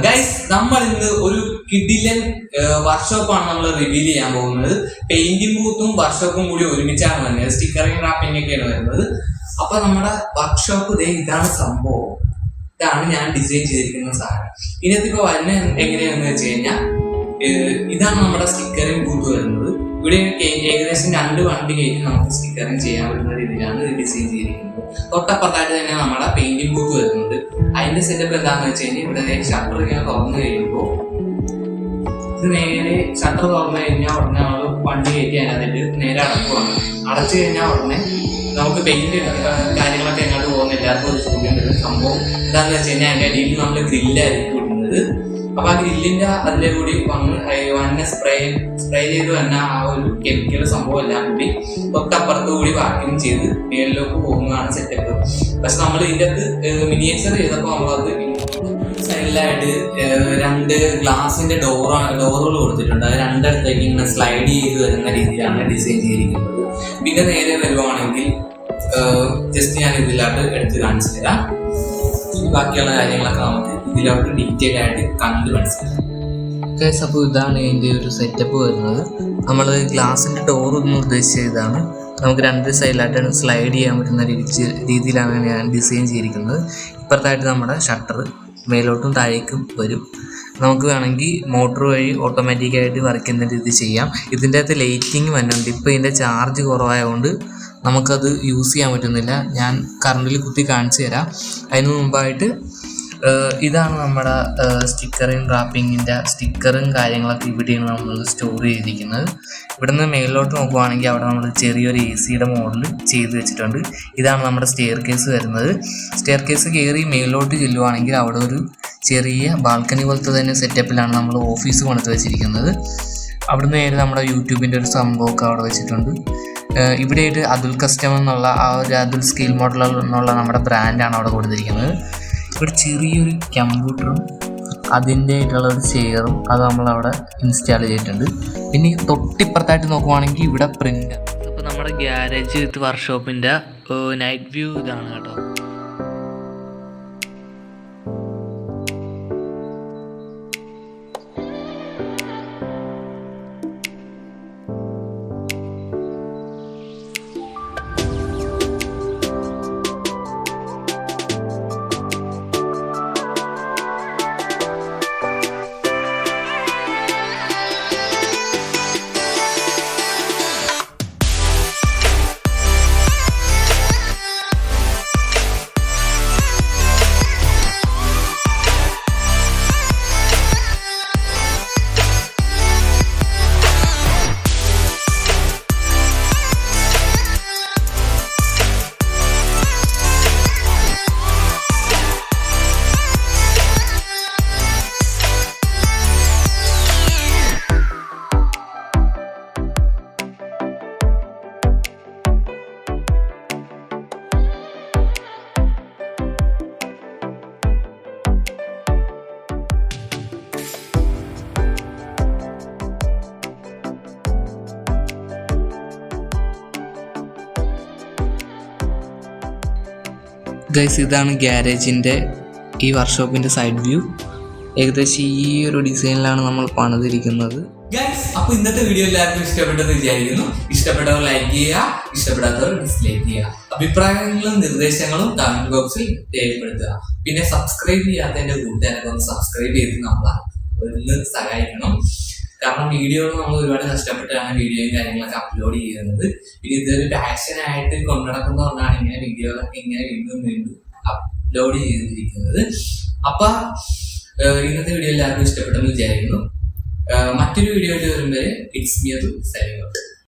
Guys, നമ്മൾ ഇന്ന് ഒരു കിഡിലൻ വർക്ക്ഷോപ്പാണ് നമ്മൾ റിവീൽ ചെയ്യാൻ പോകുന്നത്. പെയിന്റിംഗ് ബൂത്തും വർക്ക്ഷോപ്പും കൂടി ഒരുമിച്ചാണ് വരുന്നത്. സ്റ്റിക്കറിംഗ് റാപ്പിംഗ് ഒക്കെയാണ് വരുന്നത്. അപ്പൊ നമ്മുടെ വർക്ക്ഷോപ്പ് ഇതാണ് സംഭവം. ഇതാണ് ഞാൻ ഡിസൈൻ ചെയ്തിരിക്കുന്ന സാധനം. ഇതിനകത്തിപ്പോ വരുന്നത് എങ്ങനെയാണെന്ന് വെച്ച് കഴിഞ്ഞാൽ, ഇതാണ് നമ്മുടെ സ്റ്റിക്കറിംഗ് ബൂത്ത് വരുന്നത്. ഇവിടെ ഏകദേശം 2 വണ്ടി കയറ്റി നമുക്ക് സ്റ്റിക്കറിംഗ് ചെയ്യാൻ പറ്റുന്ന രീതിയിലാണ് ഇത് ഡിസൈൻ ചെയ്തിരിക്കുന്നത്. തൊട്ടപ്പുറത്തായിട്ട് തന്നെ നമ്മുടെ പെയിന്റിംഗ് ബൂത്ത് വരുന്നുണ്ട്. അതിന്റെ സെറ്റപ്പ് എന്താണെന്ന് വെച്ച് കഴിഞ്ഞാൽ, ഇവിടെ ഷട്ടർ ഇങ്ങനെ തുറന്നു കഴിയുമ്പോൾ ഇത് നേരെ ഷട്ടർ തുറന്നു കഴിഞ്ഞാൽ ഉടനെ നമ്മൾ വണ്ടി കയറ്റി അതിനകത്തിട്ട് നേരെ അടക്കുവാണ്. അടച്ചു കഴിഞ്ഞാൽ ഉടനെ നമുക്ക് പെയിന്റ് കാര്യങ്ങളൊക്കെ എങ്ങോട്ട് പോകുന്ന എല്ലാവർക്കും ഒരു ചോദ്യം വരും. സംഭവം എന്താണെന്ന് വെച്ച് കഴിഞ്ഞാൽ, അതിന്റെ അടിയിൽ നമ്മൾ ഗ്രില്ലായിരിക്കും ഇടുന്നത്. അപ്പൊ ആ ഗ്രില്ലിന്റെ അതിലെ കൂടി വന്ന് സ്പ്രേ ചെയ്ത് തന്നെ ആ ഒരു കെമിക്കൽ സംഭവം എല്ലാം കൂടി തൊട്ടപ്പുറത്ത് കൂടി വാക്യൂം ചെയ്ത് മേളിലേക്ക് പോകുന്നതാണ് സെറ്റപ്പ്. പക്ഷെ നമ്മൾ ഇതിൻ്റെ അകത്ത് മിനിയേച്ചർ ചെയ്തപ്പോൾ നമ്മളത് സൈഡിലായിട്ട് 2 ഗ്ലാസിന്റെ ഡോറുകൾ കൊടുത്തിട്ടുണ്ട്. അത് 2 ഇടത്തേക്ക് ഇങ്ങനെ സ്ലൈഡ് ചെയ്ത് വരുന്ന രീതിയിലാണ് ഡിസൈൻ ചെയ്തിരിക്കുന്നത്. പിന്നെ നേരെ വരുവാണെങ്കിൽ ജസ്റ്റ് ഞാൻ ഇതിലായിട്ട് എടുത്ത് കാണിച്ചു തരാം. ബാക്കിയുള്ള കാര്യങ്ങളൊക്കെ നമുക്ക് ഇതിലോട്ട് ഡീറ്റെയിൽ ആയിട്ട് കണ്ട് മനസ്സിലാക്കാം. അപ്പോൾ ഇതാണ് ഇതിൻ്റെ ഒരു സെറ്റപ്പ് വരുന്നത്. നമ്മൾ ഗ്ലാസിൻ്റെ ഡോറൊന്നും ഉദ്ദേശിച്ചതാണ്. നമുക്ക് 2 സൈഡിലായിട്ടാണ് സ്ലൈഡ് ചെയ്യാൻ പറ്റുന്ന രീതിയിലാണ് ഞാൻ ഡിസൈൻ ചെയ്തിരിക്കുന്നത്. ഇപ്പുറത്തായിട്ട് നമ്മുടെ ഷട്ടർ മേലോട്ടും താഴേക്കും വരും. നമുക്ക് വേണമെങ്കിൽ മോട്ടർ വഴി ഓട്ടോമാറ്റിക്കായിട്ട് വർക്ക് ചെയ്യുന്ന രീതി ചെയ്യാം. ഇതിൻ്റെ അകത്ത് ലൈറ്റിങ് വരുന്നുണ്ട്. ഇപ്പോൾ ഇതിൻ്റെ ചാർജ് കുറവായതുകൊണ്ട് നമുക്കത് യൂസ് ചെയ്യാൻ പറ്റുന്നില്ല. ഞാൻ കറണ്ടിൽ കുത്തി കാണിച്ചു തരാം. അതിന് മുമ്പായിട്ട് ഇതാണ് നമ്മുടെ സ്റ്റിക്കറിങ് റാപ്പിങ്ങിൻ്റെ സ്റ്റിക്കറും കാര്യങ്ങളൊക്കെ ഇവിടെയാണ് നമ്മൾ സ്റ്റോർ ചെയ്തിരിക്കുന്നത്. ഇവിടെ നിന്ന് മേളിലോട്ട് നോക്കുവാണെങ്കിൽ അവിടെ നമ്മൾ ചെറിയൊരു AC മോഡൽ ചെയ്ത് വെച്ചിട്ടുണ്ട്. ഇതാണ് നമ്മുടെ സ്റ്റെയർ കേസ് വരുന്നത്. സ്റ്റെയർ കേസ് കയറി മേളിലോട്ട് ചെല്ലുവാണെങ്കിൽ അവിടെ ഒരു ചെറിയ ബാൽക്കണി പോലത്തെ തന്നെ സെറ്റപ്പിലാണ് നമ്മൾ ഓഫീസ് കൊണ്ടുവന്ന് വെച്ചിരിക്കുന്നത്. അവിടെ നേരെ നമ്മുടെ യൂട്യൂബിൻ്റെ ഒരു സംഭവമൊക്കെ അവിടെ വെച്ചിട്ടുണ്ട്. ഇവിടെയായിട്ട് അതുൽ കസ്റ്റം എന്നുള്ള ആ ഒരു അതുൽ സ്കെയിൽ മോഡൽ എന്നുള്ള നമ്മുടെ ബ്രാൻഡാണ് അവിടെ കൊടുത്തിരിക്കുന്നത്. ഇവിടെ ചെറിയൊരു കമ്പ്യൂട്ടറും അതിൻ്റെ ആയിട്ടുള്ള ഒരു ചെയറും അത് നമ്മളവിടെ ഇൻസ്റ്റാൾ ചെയ്തിട്ടുണ്ട്. പിന്നെ തൊട്ടിപ്പുറത്തായിട്ട് നോക്കുവാണെങ്കിൽ ഇവിടെ പ്രിൻ്റർ. ഇപ്പോൾ നമ്മുടെ ഗ്യാരേജ് വിത്ത് വർക്ക്ഷോപ്പിൻ്റെ നൈറ്റ് വ്യൂ ഇതാണ് കേട്ടോ. ഗൈസ്, ഇതാണ് ഗ്യാരേജിൻ്റെ ഈ വർക്ക്ഷോപ്പിൻ്റെ സൈഡ് വ്യൂ. ഏകദേശം ഈ ഒരു ഡിസൈനിലാണ് നമ്മൾ പണിതിരിക്കുന്നത്. ഗൈസ്, അപ്പോൾ ഇന്നത്തെ വീഡിയോ എല്ലാവർക്കും ഇഷ്ടപ്പെട്ടെന്ന് വിചാരിക്കുന്നു. ഇഷ്ടപ്പെട്ടവർ ലൈക്ക് ചെയ്യുക, ഇഷ്ടപ്പെടാത്തവർ ഡിസ്ലൈക്ക് ചെയ്യുക. അഭിപ്രായങ്ങളും നിർദ്ദേശങ്ങളും കമന്റ് ബോക്സിൽ രേഖപ്പെടുത്തുക. പിന്നെ സബ്സ്ക്രൈബ് ചെയ്യാത്തതിൻ്റെ കൂട്ടുകാരൊക്കെ ഒന്ന് സബ്സ്ക്രൈബ് ചെയ്ത് നമ്മളെ സഹായിക്കണം. കാരണം വീഡിയോകൾ നമ്മൾ ഒരുപാട് കഷ്ടപ്പെട്ടാണ് വീഡിയോയും കാര്യങ്ങളൊക്കെ അപ്ലോഡ് ചെയ്യുന്നത്. പിന്നെ ഇതൊരു പാഷനായിട്ട് കൊണ്ടുനടക്കുന്നതുകൊണ്ടാണ് ഇങ്ങനെ വീഡിയോകളൊക്കെ ഇങ്ങനെ വീണ്ടും അപ്ലോഡ് ചെയ്തിരിക്കുന്നത്. അപ്പൊ ഇന്നത്തെ വീഡിയോ എല്ലാവർക്കും ഇഷ്ടപ്പെട്ടെന്ന് വിചാരിക്കുന്നു. മറ്റൊരു വീഡിയോ ആയിട്ട് വരുമ്പോൾ ഇറ്റ്സ് മീ സൈനിങ് ഔട്ട്.